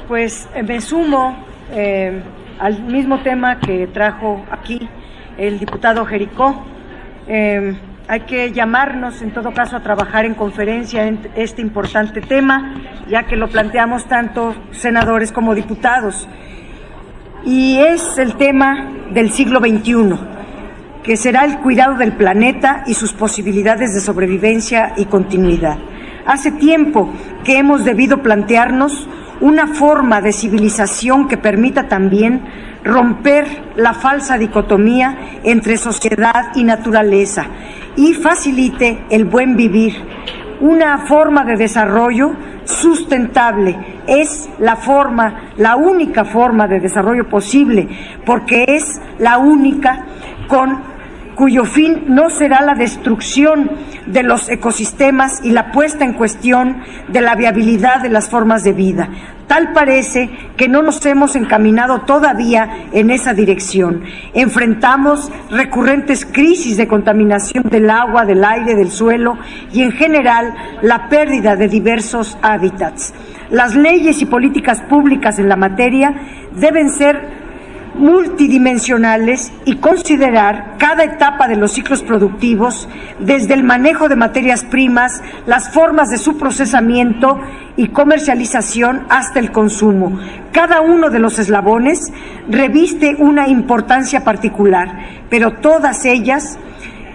Pues me sumo al mismo tema que trajo aquí el diputado Jericó. Hay que llamarnos, en todo caso, a trabajar en conferencia en este importante tema, ya que lo planteamos tanto senadores como diputados. Y es el tema del siglo XXI, que será el cuidado del planeta y sus posibilidades de sobrevivencia y continuidad. Hace tiempo que hemos debido plantearnos una forma de civilización que permita también romper la falsa dicotomía entre sociedad y naturaleza y facilite el buen vivir. Una forma de desarrollo sustentable es la única forma de desarrollo posible, porque es la única cuyo fin no será la destrucción de los ecosistemas y la puesta en cuestión de la viabilidad de las formas de vida. Tal parece que no nos hemos encaminado todavía en esa dirección. Enfrentamos recurrentes crisis de contaminación del agua, del aire, del suelo y, en general, la pérdida de diversos hábitats. Las leyes y políticas públicas en la materia deben ser multidimensionales y considerar cada etapa de los ciclos productivos, desde el manejo de materias primas, las formas de su procesamiento y comercialización hasta el consumo. Cada uno de los eslabones reviste una importancia particular, pero todas ellas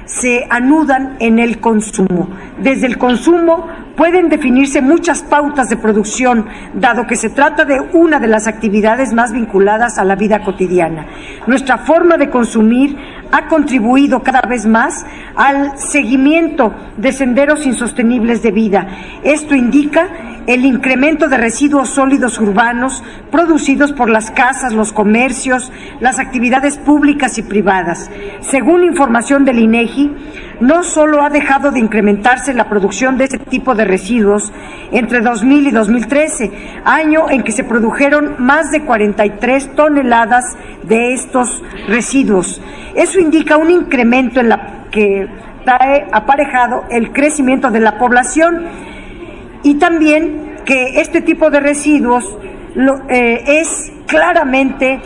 se anudan en el consumo. Desde el consumo pueden definirse muchas pautas de producción, dado que se trata de una de las actividades más vinculadas a la vida cotidiana. Nuestra forma de consumir ha contribuido cada vez más al seguimiento de senderos insostenibles de vida. Esto indica el incremento de residuos sólidos urbanos producidos por las casas, los comercios, las actividades públicas y privadas. Según información del INEGI, no solo ha dejado de incrementarse la producción de este tipo de residuos entre 2000 y 2013, año en que se produjeron más de 43 toneladas de estos residuos. Eso indica un incremento que trae aparejado el crecimiento de la población y también que este tipo de residuos es claramente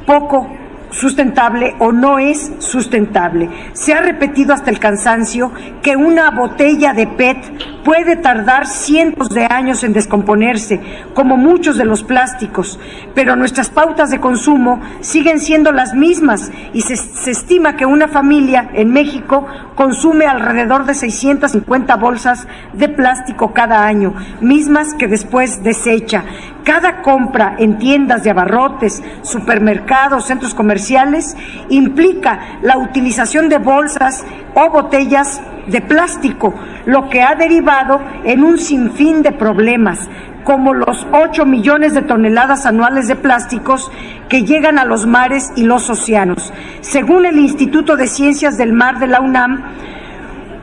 poco sustentable o no es sustentable. Se ha repetido hasta el cansancio que una botella de PET puede tardar cientos de años en descomponerse, como muchos de los plásticos, pero nuestras pautas de consumo siguen siendo las mismas y se estima que una familia en México consume alrededor de 650 bolsas de plástico cada año, mismas que después desecha. Cada compra en tiendas de abarrotes, supermercados, centros comerciales implica la utilización de bolsas o botellas de plástico, lo que ha derivado en un sinfín de problemas, como los 8 millones de toneladas anuales de plásticos que llegan a los mares y los océanos. Según el Instituto de Ciencias del Mar de la UNAM,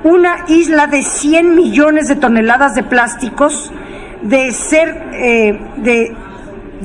una isla de 100 millones de toneladas de plásticos de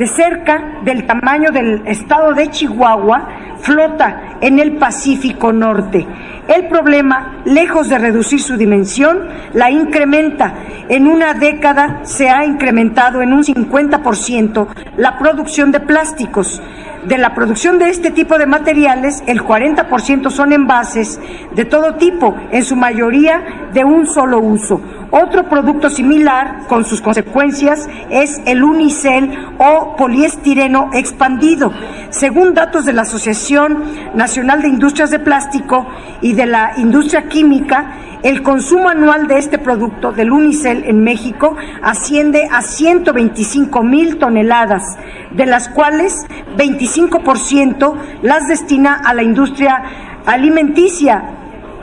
cerca del tamaño del estado de Chihuahua flota en el Pacífico Norte. El problema, lejos de reducir su dimensión, la incrementa. En una década se ha incrementado en un 50% la producción de plásticos. De la producción de este tipo de materiales, el 40% son envases de todo tipo, en su mayoría de un solo uso. Otro producto similar, con sus consecuencias, es el unicel o poliestireno expandido. Según datos de la Asociación Nacional de Industrias de Plástico y de la Industria Química, el consumo anual de este producto, del unicel, en México asciende a 125,000 toneladas, de las cuales 25% las destina a la industria alimenticia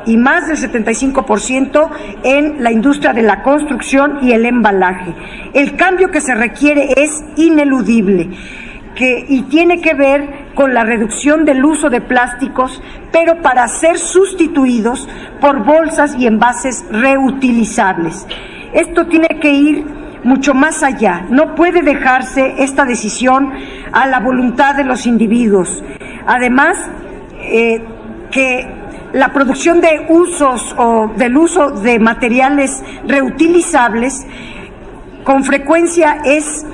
y más del 75% en la industria de la construcción y el embalaje. El cambio que se requiere es ineludible y tiene que ver con la reducción del uso de plásticos, pero para ser sustituidos por bolsas y envases reutilizables. Esto tiene que ir mucho más allá. No puede dejarse esta decisión a la voluntad de los individuos. Además, que la producción de usos o del uso de materiales reutilizables con frecuencia es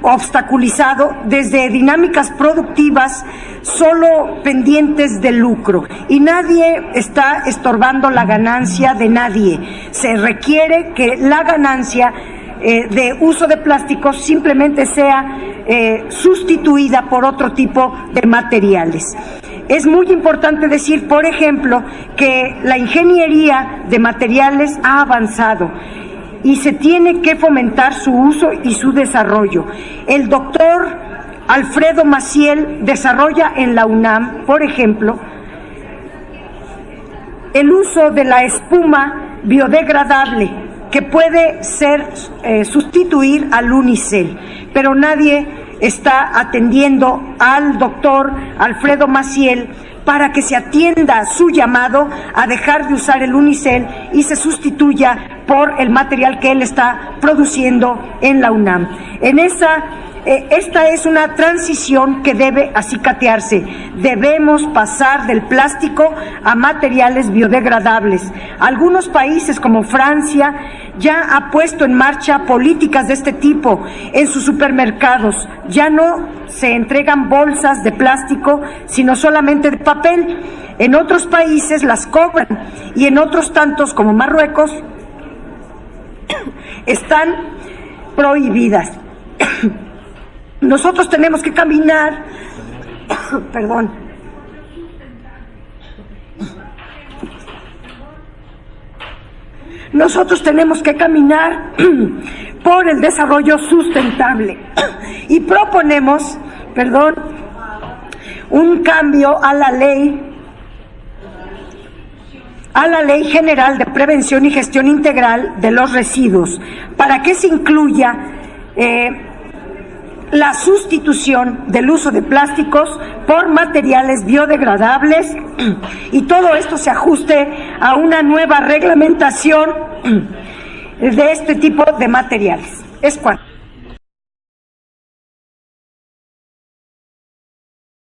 obstaculizado desde dinámicas productivas solo pendientes del lucro, y nadie está estorbando la ganancia de nadie. Se requiere que la ganancia de uso de plásticos simplemente sea sustituida por otro tipo de materiales. Es muy importante decir, por ejemplo, que la ingeniería de materiales ha avanzado y se tiene que fomentar su uso y su desarrollo. El doctor Alfredo Maciel desarrolla en la UNAM, por ejemplo, el uso de la espuma biodegradable, que puede sustituir al unicel, pero nadie está atendiendo al doctor Alfredo Maciel para que se atienda su llamado a dejar de usar el unicel y se sustituya por el material que él está produciendo en la UNAM. Esta es una transición que debe acicatearse. Debemos pasar del plástico a materiales biodegradables. Algunos países como Francia ya ha puesto en marcha políticas de este tipo. En sus supermercados ya no se entregan bolsas de plástico, sino solamente de papel. En otros países las cobran y en otros tantos, como Marruecos, están prohibidas. Nosotros tenemos que caminar, perdón, nosotros tenemos que caminar por el desarrollo sustentable y proponemos, un cambio a la Ley General de Prevención y Gestión Integral de los Residuos, para que se incluya la sustitución del uso de plásticos por materiales biodegradables, y todo esto se ajuste a una nueva reglamentación de este tipo de materiales. Es cuanto.